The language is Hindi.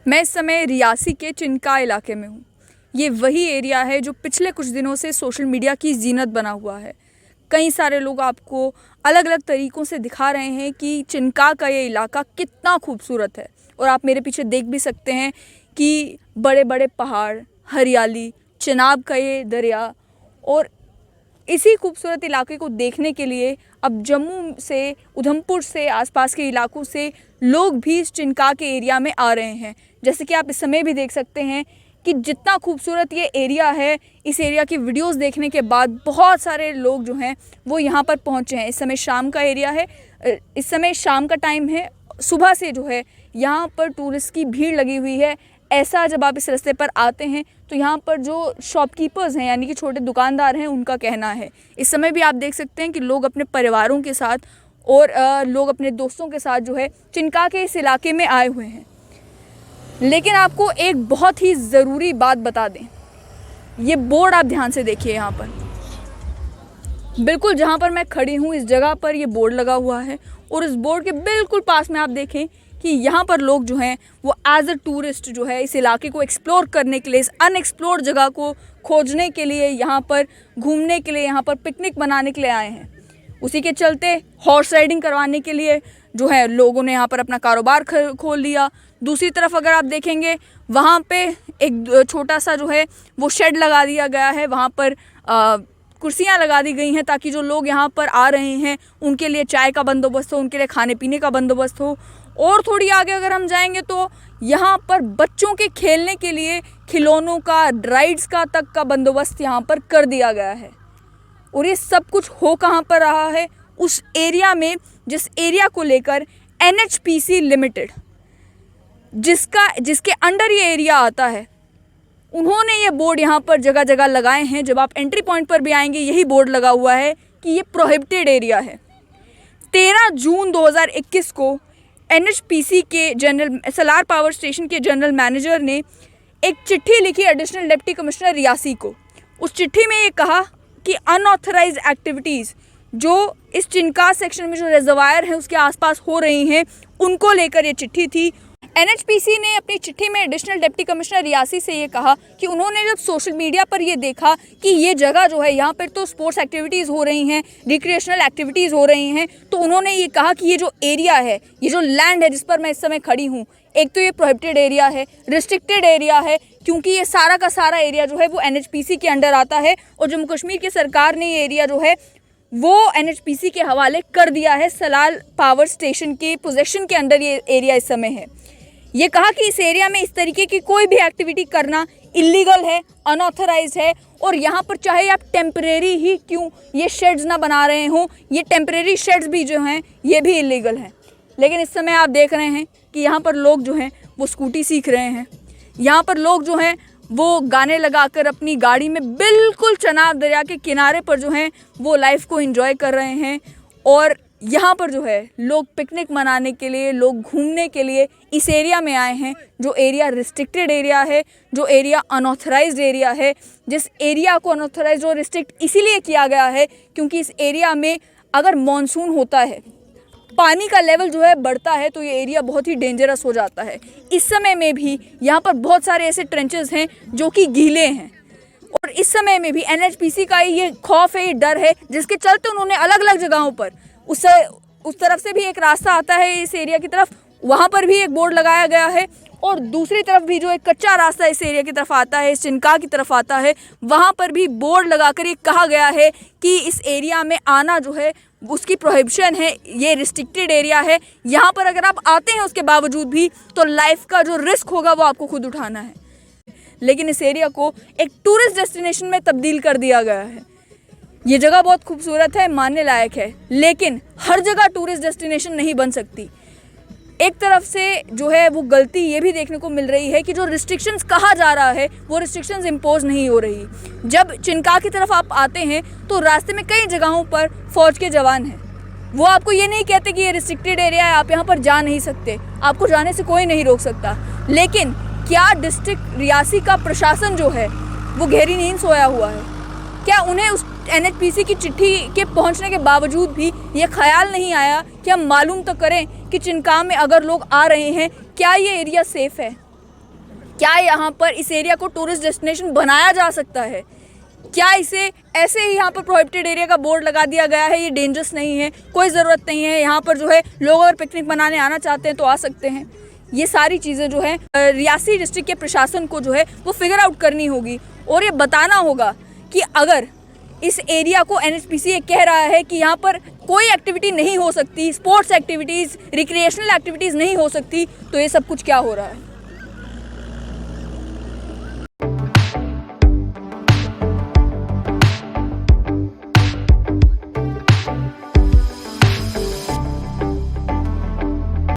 मैं इस समय रियासी के चिनका इलाके में हूँ। ये वही एरिया है जो पिछले कुछ दिनों से सोशल मीडिया की जीनत बना हुआ है। कई सारे लोग आपको अलग अलग तरीक़ों से दिखा रहे हैं कि चिनका का ये इलाका कितना खूबसूरत है। और आप मेरे पीछे देख भी सकते हैं कि बड़े बड़े पहाड़, हरियाली, चिनाब का ये दरिया। और इसी खूबसूरत इलाके को देखने के लिए अब जम्मू से, उधमपुर से, आसपास के इलाकों से लोग भी इस चिनका के एरिया में आ रहे हैं। जैसे कि आप इस समय भी देख सकते हैं कि जितना खूबसूरत ये एरिया है, इस एरिया की वीडियोस देखने के बाद बहुत सारे लोग जो हैं वो यहाँ पर पहुँचे हैं। इस समय शाम का एरिया है, इस समय शाम का टाइम है। सुबह से जो है यहाँ पर टूरिस्ट की भीड़ लगी हुई है। ऐसा जब आप इस रास्ते पर आते हैं तो यहाँ पर जो शॉपकीपर्स हैं, यानी कि छोटे दुकानदार हैं, उनका कहना है। इस समय भी आप देख सकते हैं कि लोग अपने परिवारों के साथ और लोग अपने दोस्तों के साथ जो है चिनका के इस इलाके में आए हुए हैं। लेकिन आपको एक बहुत ही ज़रूरी बात बता दें, ये बोर्ड आप ध्यान से देखिए। यहाँ पर बिल्कुल जहाँ पर मैं खड़ी हूँ इस जगह पर ये बोर्ड लगा हुआ है और इस बोर्ड के बिल्कुल पास में आप देखें कि यहाँ पर लोग जो हैं वो एज अ टूरिस्ट जो है इस इलाके को एक्सप्लोर करने के लिए, इस अनएक्सप्लोर्ड जगह को खोजने के लिए, यहाँ पर घूमने के लिए, यहाँ पर पिकनिक मनाने के लिए आए हैं। उसी के चलते हॉर्स राइडिंग करवाने के लिए जो है लोगों ने यहाँ पर अपना कारोबार खोल लिया। दूसरी तरफ अगर आप देखेंगे वहाँ पे एक छोटा सा जो है वो शेड लगा दिया गया है। वहाँ पर कुर्सियाँ लगा दी गई हैं ताकि जो लोग यहाँ पर आ रहे हैं उनके लिए चाय का बंदोबस्त हो, उनके लिए खाने पीने का बंदोबस्त हो। और थोड़ी आगे अगर हम जाएंगे तो यहाँ पर बच्चों के खेलने के लिए खिलौनों का, राइड्स का तक का बंदोबस्त यहाँ पर कर दिया गया है। और ये सब कुछ हो कहाँ पर रहा है? उस एरिया में, जिस एरिया को लेकर NHPC लिमिटेड, जिसके अंडर ये एरिया आता है, उन्होंने ये बोर्ड यहाँ पर जगह जगह लगाए हैं। जब आप एंट्री पॉइंट पर भी आएंगे यही बोर्ड लगा हुआ है कि ये प्रोहिबिटेड एरिया है। 13 जून 2021 को NHPC के जनरल SLR पावर स्टेशन के जनरल मैनेजर ने एक चिट्ठी लिखी एडिशनल डिप्टी कमिश्नर रियासी को। उस चिट्ठी में ये कहा कि अनऑथराइज्ड एक्टिविटीज़ जो इस चिनका सेक्शन में जो रिजर्वायर है उसके आसपास हो रही हैं, उनको लेकर ये चिट्ठी थी। NHPC ने अपनी चिट्ठी में एडिशनल डिप्टी कमिश्नर रियासी से ये कहा कि उन्होंने जब सोशल मीडिया पर ये देखा कि ये जगह जो है यहाँ पर तो स्पोर्ट्स एक्टिविटीज़ हो रही हैं, रिक्रिएशनल एक्टिविटीज़ हो रही हैं, तो उन्होंने ये कहा कि ये जो एरिया है, ये जो लैंड है जिस पर मैं इस समय खड़ी हूँ, एक तो ये प्रोहिबिटेड एरिया है, रिस्ट्रिक्टेड एरिया है, क्योंकि ये सारा का सारा एरिया जो है वो NHPC के अंडर आता है। और जम्मू कश्मीर की सरकार ने ये एरिया जो है वो NHPC के हवाले कर दिया है। सलाल पावर स्टेशन के पोजेशन के अंडर ये एरिया इस समय है। ये कहा कि इस एरिया में इस तरीके की कोई भी एक्टिविटी करना इलीगल है, अनऑथराइज्ड है। और यहाँ पर चाहे आप टेम्परेरी ही क्यों ये शेड्स ना बना रहे हों, ये टेम्परेरी शेड्स भी जो हैं ये भी इलीगल हैं। लेकिन इस समय आप देख रहे हैं कि यहाँ पर लोग जो हैं वो स्कूटी सीख रहे हैं। यहाँ पर लोग जो हैं वो गाने लगाकर अपनी गाड़ी में बिल्कुल चनाब दरिया के किनारे पर जो हैं वो लाइफ को एंजॉय कर रहे हैं। और यहाँ पर जो है लोग पिकनिक मनाने के लिए, लोग घूमने के लिए इस एरिया में आए हैं, जो एरिया रिस्ट्रिक्टेड एरिया है, जो एरिया अनऑथराइज्ड एरिया है। जिस एरिया को अनऑथराइज्ड और रिस्ट्रिक्ट इसीलिए किया गया है क्योंकि इस एरिया में अगर मॉनसून होता है, पानी का लेवल जो है बढ़ता है, तो ये एरिया बहुत ही डेंजरस हो जाता है। इस समय में भी यहाँ पर बहुत सारे ऐसे ट्रेंचेस हैं जो कि गीले हैं। और इस समय में भी NHPC का ये खौफ है, ये डर है, जिसके चलते उन्होंने अलग अलग जगहों पर उस तरफ से भी एक रास्ता आता है इस एरिया की तरफ, वहाँ पर भी एक बोर्ड लगाया गया है। और दूसरी तरफ भी जो एक कच्चा रास्ता इस एरिया की तरफ आता है, इस चिनका की तरफ आता है, वहाँ पर भी बोर्ड लगाकर ये कहा गया है कि इस एरिया में आना जो है उसकी प्रोहिबिशन है, ये रिस्ट्रिक्टेड एरिया है। यहाँ पर अगर आप आते हैं उसके बावजूद भी तो लाइफ का जो रिस्क होगा वो आपको खुद उठाना है। लेकिन इस एरिया को एक टूरिस्ट डेस्टिनेशन में तब्दील कर दिया गया है। ये जगह बहुत खूबसूरत है, मानने लायक है, लेकिन हर जगह टूरिस्ट डेस्टिनेशन नहीं बन सकती। एक तरफ से जो है वो गलती ये भी देखने को मिल रही है कि जो रिस्ट्रिक्शंस कहा जा रहा है वो रिस्ट्रिक्शंस इम्पोज नहीं हो रही। जब चिनका की तरफ आप आते हैं तो रास्ते में कई जगहों पर फौज के जवान हैं। वो आपको ये नहीं कहते कि ये रिस्ट्रिक्टेड एरिया है, आप यहाँ पर जा नहीं सकते, आपको जाने से कोई नहीं रोक सकता। लेकिन क्या डिस्ट्रिक्ट रियासी का प्रशासन जो है वो गहरी नींद सोया हुआ है? क्या उन्हें उस NHPC की चिट्ठी के पहुंचने के बावजूद भी ये ख्याल नहीं आया कि हम मालूम तो करें कि चिनका में अगर लोग आ रहे हैं क्या ये एरिया सेफ़ है? क्या यहाँ पर इस एरिया को टूरिस्ट डेस्टिनेशन बनाया जा सकता है? क्या इसे ऐसे ही यहाँ पर प्रोहिबिटेड एरिया का बोर्ड लगा दिया गया है? ये डेंजरस नहीं है, कोई ज़रूरत नहीं है, यहाँ पर जो है लोग अगर पिकनिक मनाने आना चाहते हैं तो आ सकते हैं। ये सारी चीज़ें जो है रियासी डिस्ट्रिक्ट के प्रशासन को जो है वो फिगर आउट करनी होगी और ये बताना होगा कि अगर इस एरिया को NHPC कह रहा है कि यहाँ पर कोई एक्टिविटी नहीं हो सकती, स्पोर्ट्स एक्टिविटीज़, रिक्रिएशनल एक्टिविटीज़ नहीं हो सकती, तो ये सब कुछ क्या हो रहा है?